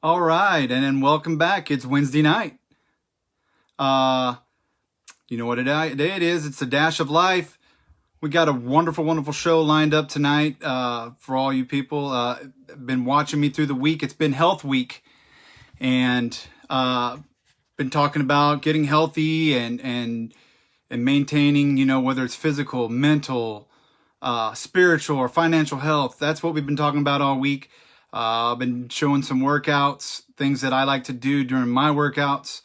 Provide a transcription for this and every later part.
All right, and then welcome back. It's Wednesday night. Uh, you know what day it is? It's the Dash of Life. We got a wonderful, wonderful show lined up tonight for all you people. Been watching me through the week. It's been Health Week, and been talking about getting healthy and maintaining. Whether it's physical, mental, spiritual, or financial health. That's what we've been talking about all week. I've been showing some workouts, things that I like to do during my workouts.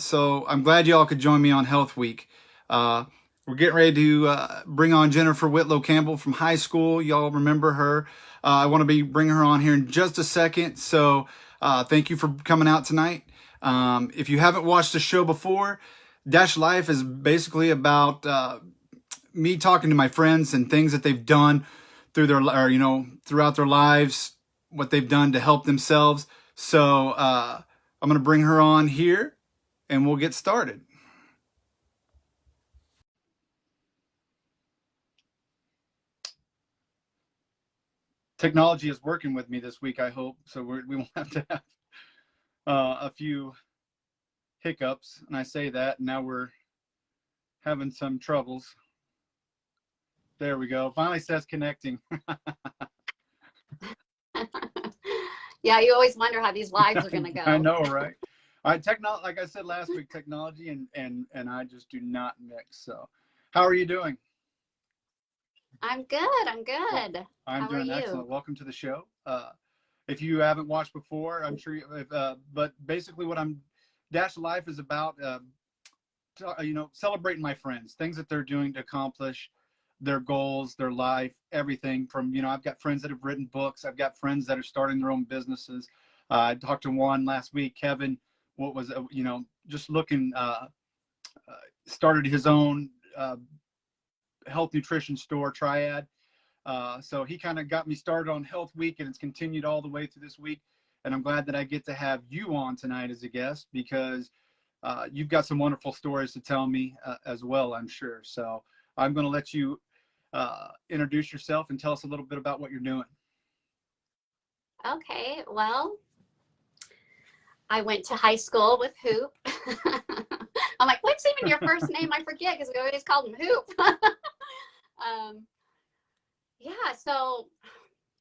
So I'm glad y'all could join me on Health Week. Uh, we're getting ready to bring on Jennifer Whitlow Campbell from high school. Y'all remember her. I want to be bringing her on here in just a second. So thank you for coming out tonight. If you haven't watched the show before, Dash Life is basically about me talking to my friends and things that they've done through throughout their lives, what they've done to help themselves. So I'm going to bring her on here and we'll get started. Technology is working with me this week, I hope. So we won't have to have a few hiccups. And I say that, and now we're having some troubles. There we go. Finally says connecting. Yeah, you always wonder how these lives are going to go. I know, right? Like I said last week, technology and I just do not mix. So, how are you doing? I'm good. I'm good. I'm How are doing you? excellent. Welcome to the show. If you haven't watched before, I'm sure. But basically, what I'm Dash Life is about. Celebrating my friends, things that they're doing to accomplish their goals, their life, everything from, I've got friends that have written books. I've got friends that are starting their own businesses. I talked to one last week, Kevin, what was, just looking, started his own health nutrition store, Triad. So he kind of got me started on Health Week, and it's continued all the way through this week. And I'm glad that I get to have you on tonight as a guest because you've got some wonderful stories to tell me as well, I'm sure. So I'm going to let you introduce yourself and tell us a little bit about what you're doing. Okay. Well, I went to high school with Hoop. I'm like, what's even your first name? I forget because we always called him Hoop. Yeah. So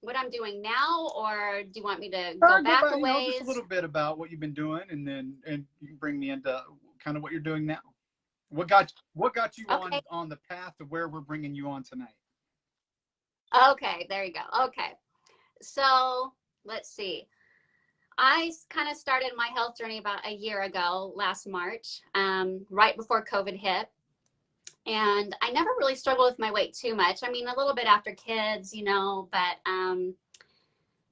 what I'm doing now, or do you want me to go back a ways? Just a little bit about what you've been doing, and you can bring me into kind of what you're doing now. What got you Okay. on the path to where we're bringing you on tonight? Okay. There you go. Okay. So let's see. I kind of started my health journey about a year ago, last March, right before COVID hit. And I never really struggled with my weight too much. I mean, a little bit after kids, but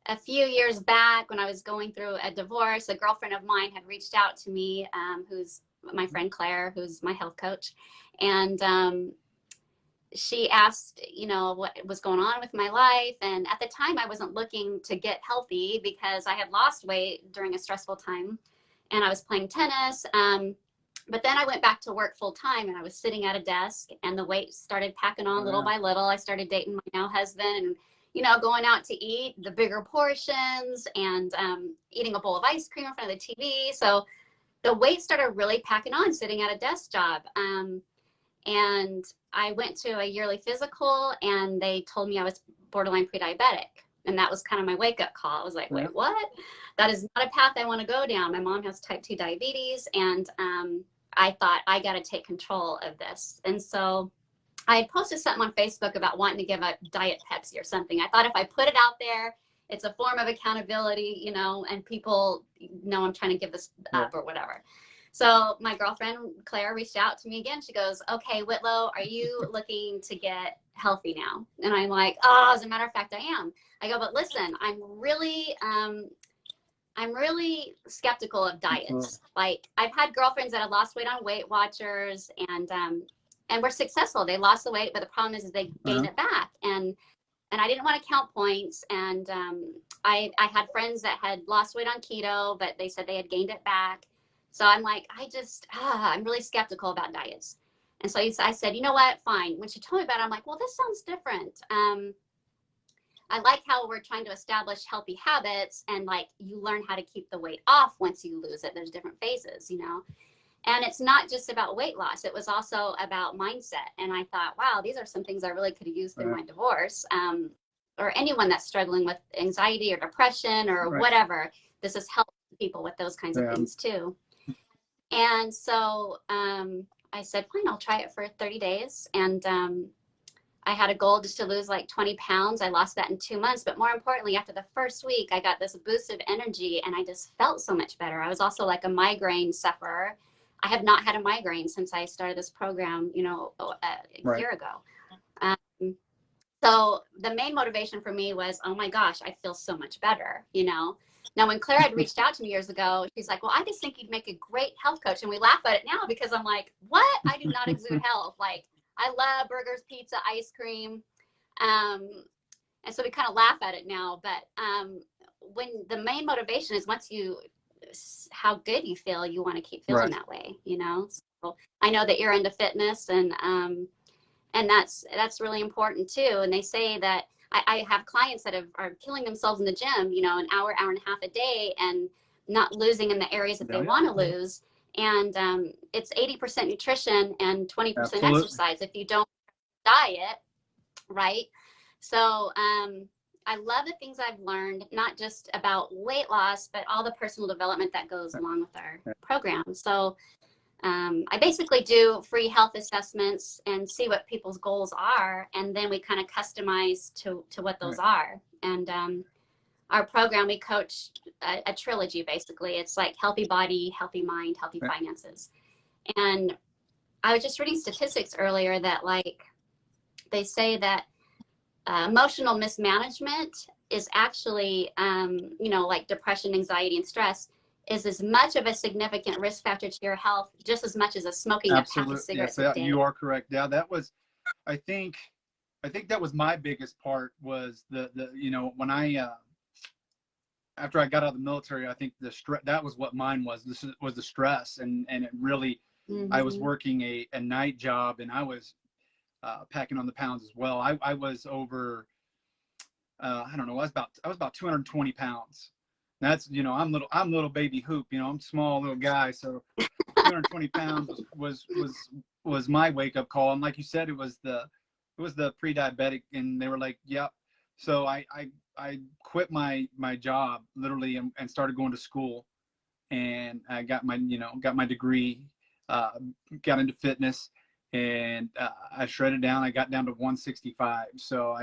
a few years back when I was going through a divorce, a girlfriend of mine had reached out to me, who's my friend Claire, who's my health coach. And she asked, what was going on with my life. And at the time, I wasn't looking to get healthy because I had lost weight during a stressful time and I was playing tennis. But then I went back to work full time and I was sitting at a desk and the weight started packing on little by little. I started dating my now husband and, going out to eat the bigger portions and eating a bowl of ice cream in front of the TV. So the weight started really packing on sitting at a desk job. And I went to a yearly physical and they told me I was borderline pre-diabetic. And that was kind of my wake-up call. I was like, wait, what? That is not a path I want to go down. My mom has type 2 diabetes. And I thought, I got to take control of this. And so I had posted something on Facebook about wanting to give up Diet Pepsi or something. I thought if I put it out there, it's a form of accountability, and people know I'm trying to give this up or whatever. So my girlfriend, Claire, reached out to me again. She goes, okay, Whitlow, are you looking to get healthy now? And I'm like, oh, as a matter of fact, I am. I go, but listen, I'm really skeptical of diets. Like I've had girlfriends that have lost weight on Weight Watchers and were successful. They lost the weight, but the problem is they gained it back. And I didn't want to count points. And I had friends that had lost weight on keto, but they said they had gained it back. So I'm like, I'm really skeptical about diets. And so I said, you know what, fine. When she told me about it, I'm like, well, this sounds different. I like how we're trying to establish healthy habits, and like you learn how to keep the weight off once you lose it. There's different phases, you know. And it's not just about weight loss. It was also about mindset. And I thought, wow, these are some things I really could have used in my divorce, or anyone that's struggling with anxiety or depression or whatever. This has helped people with those kinds of things too. And so I said, fine, I'll try it for 30 days. And I had a goal just to lose like 20 pounds. I lost that in 2 months. But more importantly, after the first week, I got this boost of energy and I just felt so much better. I was also like a migraine sufferer. I have not had a migraine since I started this program, you know, a year ago. So the main motivation for me was, oh my gosh, I feel so much better, you know. Now, when Claire had reached out to me years ago, she's like, well, I just think you'd make a great health coach. And we laugh at it now because I'm like, what? I do not exude health. Like, I love burgers, pizza, ice cream. And so we kind of laugh at it now. But when the main motivation is once you, how good you feel, you want to keep feeling that way, you know. So I know that you're into fitness, and that's really important too. And they say that I have clients that are killing themselves in the gym, you know, an hour and a half a day, and not losing in the areas that they want to lose. And it's 80% nutrition and 20% exercise if you don't diet, right? So I love the things I've learned, not just about weight loss, but all the personal development that goes along with our program. So I basically do free health assessments and see what people's goals are, and then we kind of customize to what those are. And our program, we coach a trilogy, basically. It's like healthy body, healthy mind, healthy finances. And I was just reading statistics earlier that like they say that emotional mismanagement is actually, you know, like depression, anxiety, and stress is as much of a significant risk factor to your health, just as much as smoking a pack of cigarettes a day. You are correct. Yeah, that was, I think that was my biggest part, was the you know, when I after I got out of the military, I think the stress, that was what mine was. This was the stress, and it really, I was working a night job, and I was packing on the pounds as well. I was over, I don't know, I was about 220 pounds. That's, you know, I'm little baby hoop, you know, I'm small little guy. So 220 pounds was my wake up call. And like you said, it was the pre-diabetic, and they were like, yep. So I quit my job literally, and started going to school, and I got my degree, got into fitness, and I shredded down. I got down to 165. So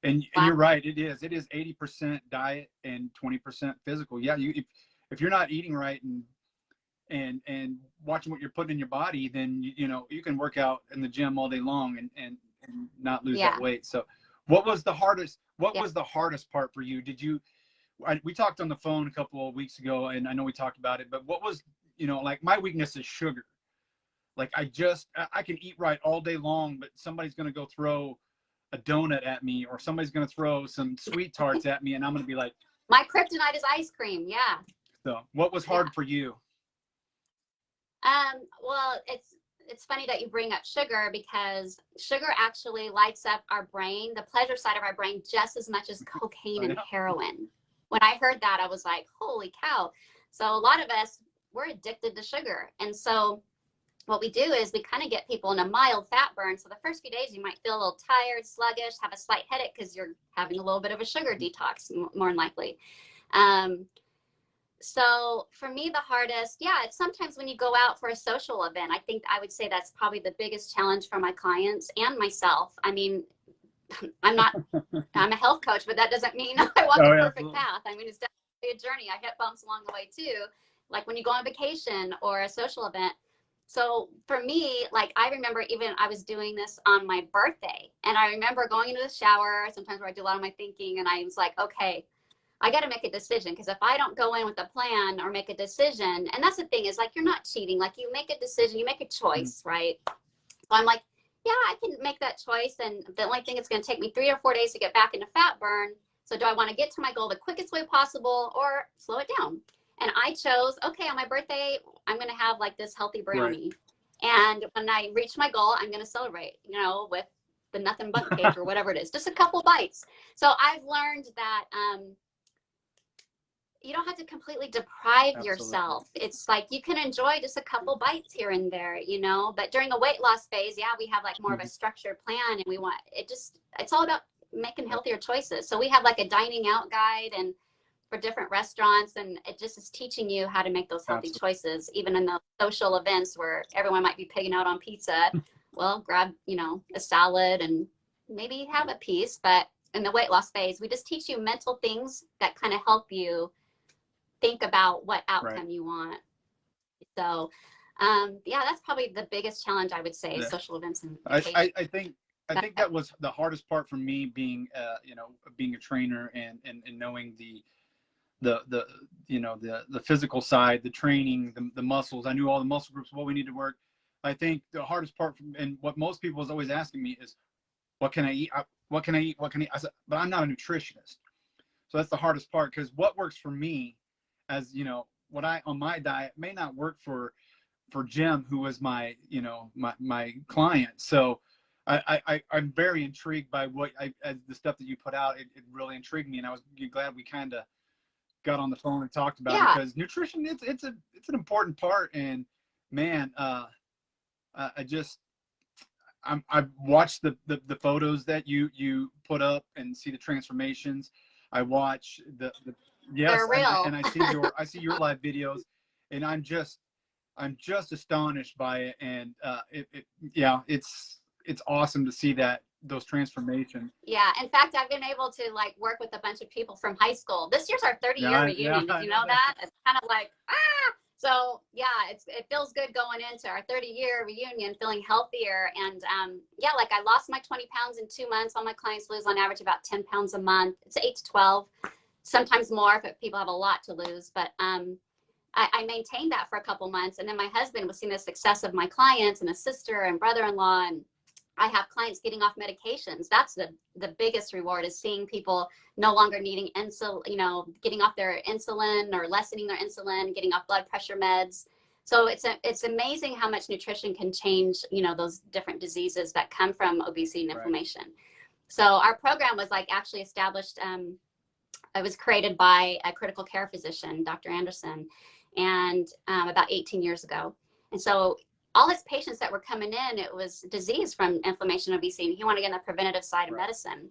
and you're right. It is 80% diet and 20% physical. Yeah. If you're not eating right and watching what you're putting in your body, then you know, you can work out in the gym all day long and not lose that weight. So what was the hardest part for you? We talked on the phone a couple of weeks ago, and I know we talked about it, but what was, you know, like my weakness is sugar. Like I can eat right all day long, but somebody's going to go throw a donut at me, or somebody's going to throw some sweet tarts at me, and I'm going to be like, my kryptonite is ice cream. Yeah. So what was hard for you? Well, it's funny that you bring up sugar, because sugar actually lights up our brain, the pleasure side of our brain, just as much as cocaine and heroin. When I heard that, I was like, holy cow. So a lot of us, we're addicted to sugar. And so what we do is we kind of get people in a mild fat burn. So the first few days, you might feel a little tired, sluggish, have a slight headache because you're having a little bit of a sugar detox, more than likely. So for me, the hardest, it's sometimes when you go out for a social event. I think I would say that's probably the biggest challenge for my clients and myself. I mean, I'm a health coach, but that doesn't mean I walk the perfect path. I mean, it's definitely a journey. I hit bumps along the way too, like when you go on vacation or a social event. So for me, like I remember even I was doing this on my birthday, and I remember going into the shower, sometimes where I do a lot of my thinking, and I was like, okay, I got to make a decision, because if I don't go in with a plan or make a decision, and that's the thing is, like, you're not cheating, like you make a decision, you make a choice, right? So I'm like, yeah, I can make that choice, and the only thing, it's going to take me 3 or 4 days to get back into fat burn. So do I want to get to my goal the quickest way possible, or slow it down? And I chose, okay, on my birthday, I'm going to have like this healthy brownie. Right. And when I reach my goal, I'm going to celebrate, you know, with the nothing bunk cake or whatever it is, just a couple bites. So I've learned that you don't have to completely deprive yourself. It's like you can enjoy just a couple bites here and there, you know, but during a weight loss phase, yeah, we have like more of a structured plan, and we want it just, it's all about making healthier choices. So we have like a dining out guide and for different restaurants, and it just is teaching you how to make those healthy choices, even in the social events where everyone might be pigging out on pizza. Well, grab, you know, a salad and maybe have a piece. But in the weight loss phase, we just teach you mental things that kind of help you think about what outcome you want. So yeah, that's probably the biggest challenge, I would say, social events. And I think that was the hardest part for me, being you know, being a trainer and knowing the you know, the physical side, the training, the muscles. I knew all the muscle groups, what we need to work. I think the hardest part, and what most people is always asking me is, what can I eat? What can I eat? What can I eat? I said, but I'm not a nutritionist. So that's the hardest part, because what works for me, as you know, what I on my diet may not work for Jim, who was my, you know, my client. So I'm very intrigued by the stuff that you put out. It really intrigued me, and I was glad we kind of got on the phone and talked about it, because nutrition, it's an important part. And man, I've watched the photos that you put up and see the transformations. I watch the yes, they're real. and I see your live videos, and I'm just astonished by it. And yeah, it's awesome to see those transformations. Yeah, in fact, I've been able to like work with a bunch of people from high school. This year's our 30-year reunion. Did you know that? It's kind of like, so yeah, it feels good going into our 30-year reunion, feeling healthier. And yeah, like I lost my 20 pounds in 2 months. All my clients lose on average about 10 pounds a month. It's 8 to 12, sometimes more if people have a lot to lose. But I maintained that for a couple months. And then my husband was seeing the success of my clients and a sister and brother-in-law, and I have clients getting off medications. That's the biggest reward, is seeing people no longer needing insulin, you know, getting off their insulin or lessening their insulin, getting off blood pressure meds. So it's amazing how much nutrition can change, you know, those different diseases that come from obesity and inflammation. So our program was like actually established. It was created by a critical care physician, Dr. Anderson, and about 18 years ago. And so all his patients that were coming in, it was disease from inflammation, obesity, and he wanted to get on the preventative side of medicine.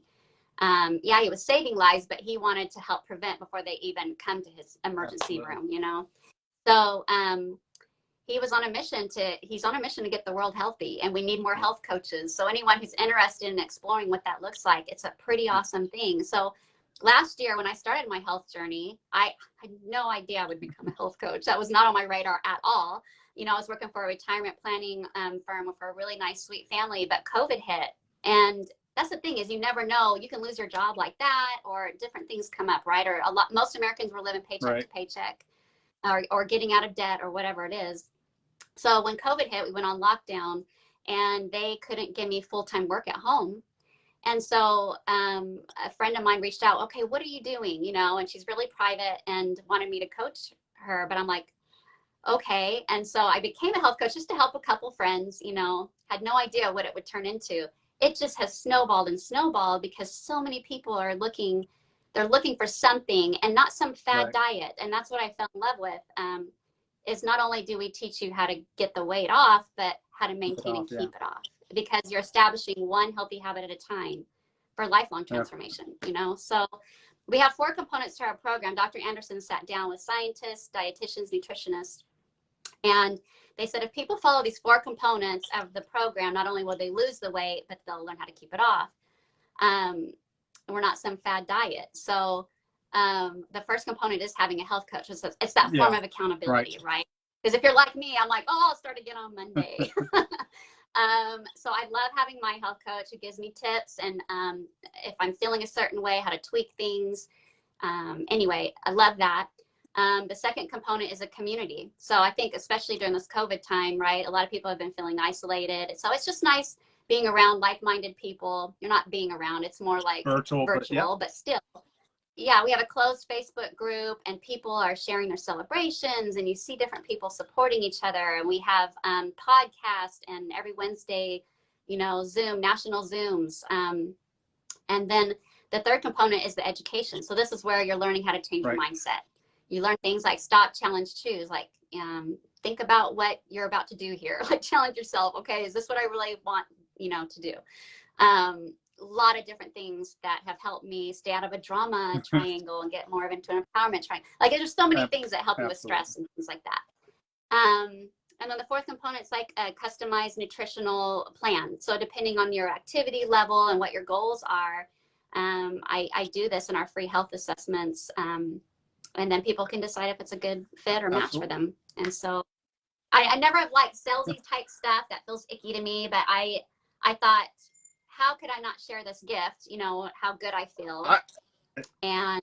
Yeah, he was saving lives, but he wanted to help prevent before they even come to his emergency room, you know? So he's on a mission to get the world healthy, and we need more health coaches. So anyone who's interested in exploring what that looks like, it's a pretty awesome thing. So last year when I started my health journey, I had no idea I would become a health coach. That was not on my radar at all. You know, I was working for a retirement planning firm for a really nice, sweet family, but COVID hit. And that's the thing, is you never know. You can lose your job like that, or different things come up, right? Or most Americans were living paycheck to paycheck, or getting out of debt, or whatever it is. So when COVID hit, we went on lockdown, and they couldn't give me full-time work at home. And so a friend of mine reached out, okay, what are you doing? You know, and she's really private and wanted me to coach her, but I'm like, okay. And so I became a health coach just to help a couple friends, you know, had no idea what it would turn into. It just has snowballed and snowballed, because so many people are looking for something, and not some fad diet. And that's what I fell in love with, is not only do we teach you how to get the weight off, but how to maintain and keep it off, because you're establishing one healthy habit at a time for lifelong transformation, you know? So we have 4 components to our program. Dr. Anderson sat down with scientists, dietitians, nutritionists, and they said, if people follow these 4 components of the program, not only will they lose the weight, but they'll learn how to keep it off. We're not some fad diet. So the first component is having a health coach. It's that form of accountability, right? Because if you're like me, I'm like, oh, I'll start again on Monday. So I love having my health coach who gives me tips, and if I'm feeling a certain way, how to tweak things. Anyway, I love that. The second component is a community. So I think especially during this COVID time, right, a lot of people have been feeling isolated. So it's just nice being around like-minded people. You're not being around, it's more like virtual, but still. Yeah, we have a closed Facebook group, and people are sharing their celebrations, and you see different people supporting each other. And we have podcasts, and every Wednesday, Zoom, national Zooms. And then the third component is the education. So this is where you're learning how to change your mindset. You learn things like stop, challenge, choose. Like, think about what you're about to do here. Like, challenge yourself. Okay, is this what I really want, to do? A lot of different things that have helped me stay out of a drama triangle and get more of into an empowerment triangle. Like, there's so many things that help you with stress and things like that. And then the fourth component is like a customized nutritional plan. So depending on your activity level and what your goals are, I do this in our free health assessments. And then people can decide if it's a good fit or match for them. And so I never have liked salesy type stuff. That feels icky to me, but I thought, how could I not share this gift? How good I feel. And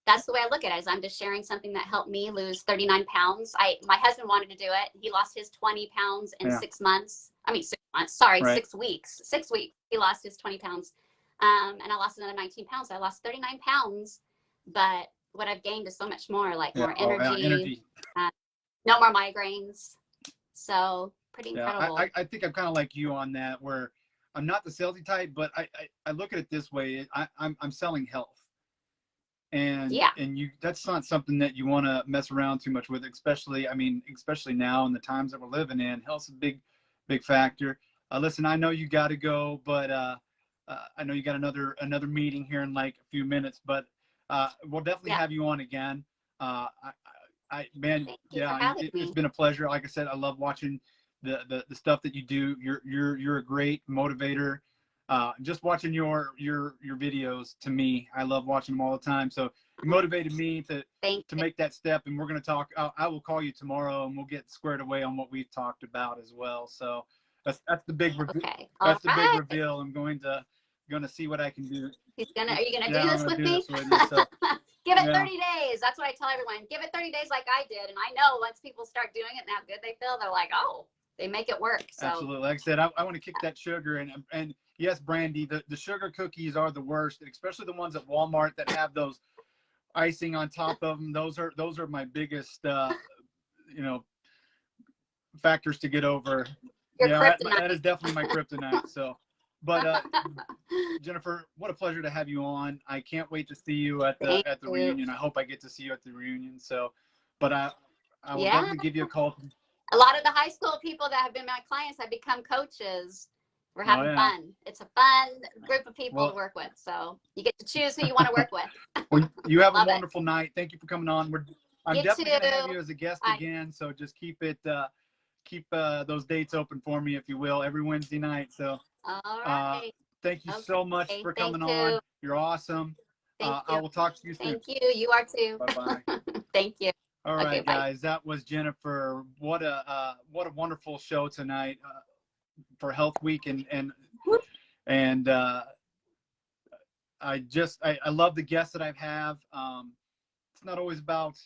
that's the way I look at it, is I'm just sharing something that helped me lose 39 pounds. My husband wanted to do it. He lost his 20 pounds in 6 months. I mean, 6 months, sorry, 6 weeks. 6 weeks, he lost his 20 pounds. And I lost another 19 pounds. I lost 39 pounds, but what I've gained is so much more, like more energy, no more migraines. So pretty incredible. I think I'm kind of like you on that, where I'm not the salesy type, but I look at it this way. I'm selling health. And that's not something that you want to mess around too much with, especially now in the times that we're living in. Health's a big factor. Listen, I know you got to go, but I know you got another meeting here in like a few minutes, but we'll definitely have you on again. It's been a pleasure. Like I said, I love watching the stuff that you do. You're a great motivator. Just watching your videos, to me, I love watching them all the time. So you motivated me to make that step, and we're going to talk. I will call you tomorrow, and we'll get squared away on what we've talked about as well. So that's the big reveal. Okay. Big reveal. I'm going to see what I can do. Are you gonna do this with me? So, give it 30 days. That's what I tell everyone. Give it 30 days like I did. And I know once people start doing it and how good they feel, they're like, oh, they make it work. So absolutely. Like I said, I want to kick that sugar, and yes, Brandy, the sugar cookies are the worst, especially the ones at Walmart that have those icing on top of them. Those are my biggest factors to get over. That is definitely my kryptonite. So, but Jennifer, what a pleasure to have you on. I can't wait to see you at the reunion. I hope I get to see you at the reunion. So, but I will definitely give you a call. A lot of the high school people that have been my clients have become coaches. We're having fun. It's a fun group of people to work with. So you get to choose who you want to work with. Well, you have a wonderful night. Thank you for coming on. I'm definitely going to have you as a guest again. So just keep those dates open for me, if you will, every Wednesday night. So all right. Thank you so much for coming on. You're awesome. I will talk to you soon. Thank you. You are too. Bye-bye. Thank you. All right, guys. That was Jennifer. What a wonderful show tonight for Health Week, and I love the guests that I have. It's not always about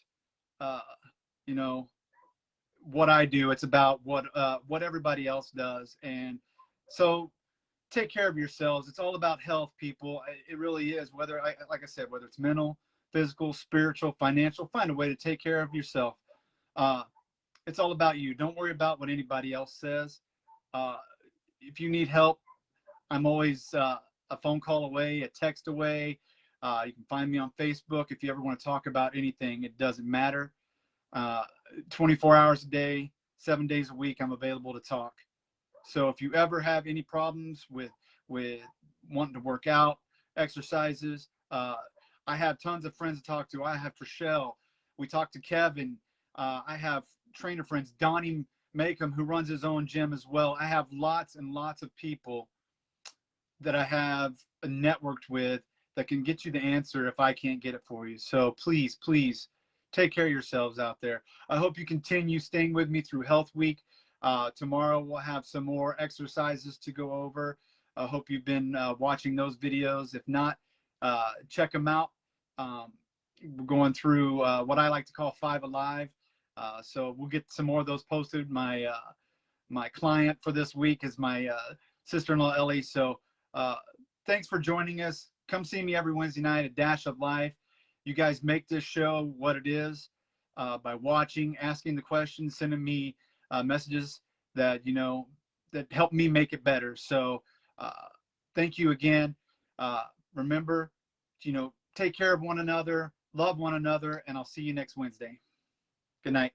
what I do. It's about what everybody else does, and so take care of yourselves. It's all about health, people. It really is. Whether it's mental, physical, spiritual, financial, find a way to take care of yourself. It's all about you. Don't worry about what anybody else says. If you need help, I'm always a phone call away, a text away. You can find me on Facebook if you ever want to talk about anything. It doesn't matter. 24 hours a day, 7 days a week, I'm available to talk. So if you ever have any problems with wanting to work out, exercises, I have tons of friends to talk to. I have Trishelle. We talked to Kevin. I have trainer friends, Donnie Macomb, who runs his own gym as well. I have lots and lots of people that I have networked with that can get you the answer if I can't get it for you. So please, please take care of yourselves out there. I hope you continue staying with me through Health Week. Tomorrow we'll have some more exercises to go over. I hope you've been watching those videos. If not, check them out. We're going through what I like to call 5 Alive. So we'll get some more of those posted. My client for this week is my sister-in-law, Ellie. So thanks for joining us. Come see me every Wednesday night at Dash of Life. You guys make this show what it is by watching, asking the questions, sending me messages that, that helped me make it better. So thank you again. Remember, take care of one another, love one another, and I'll see you next Wednesday. Good night.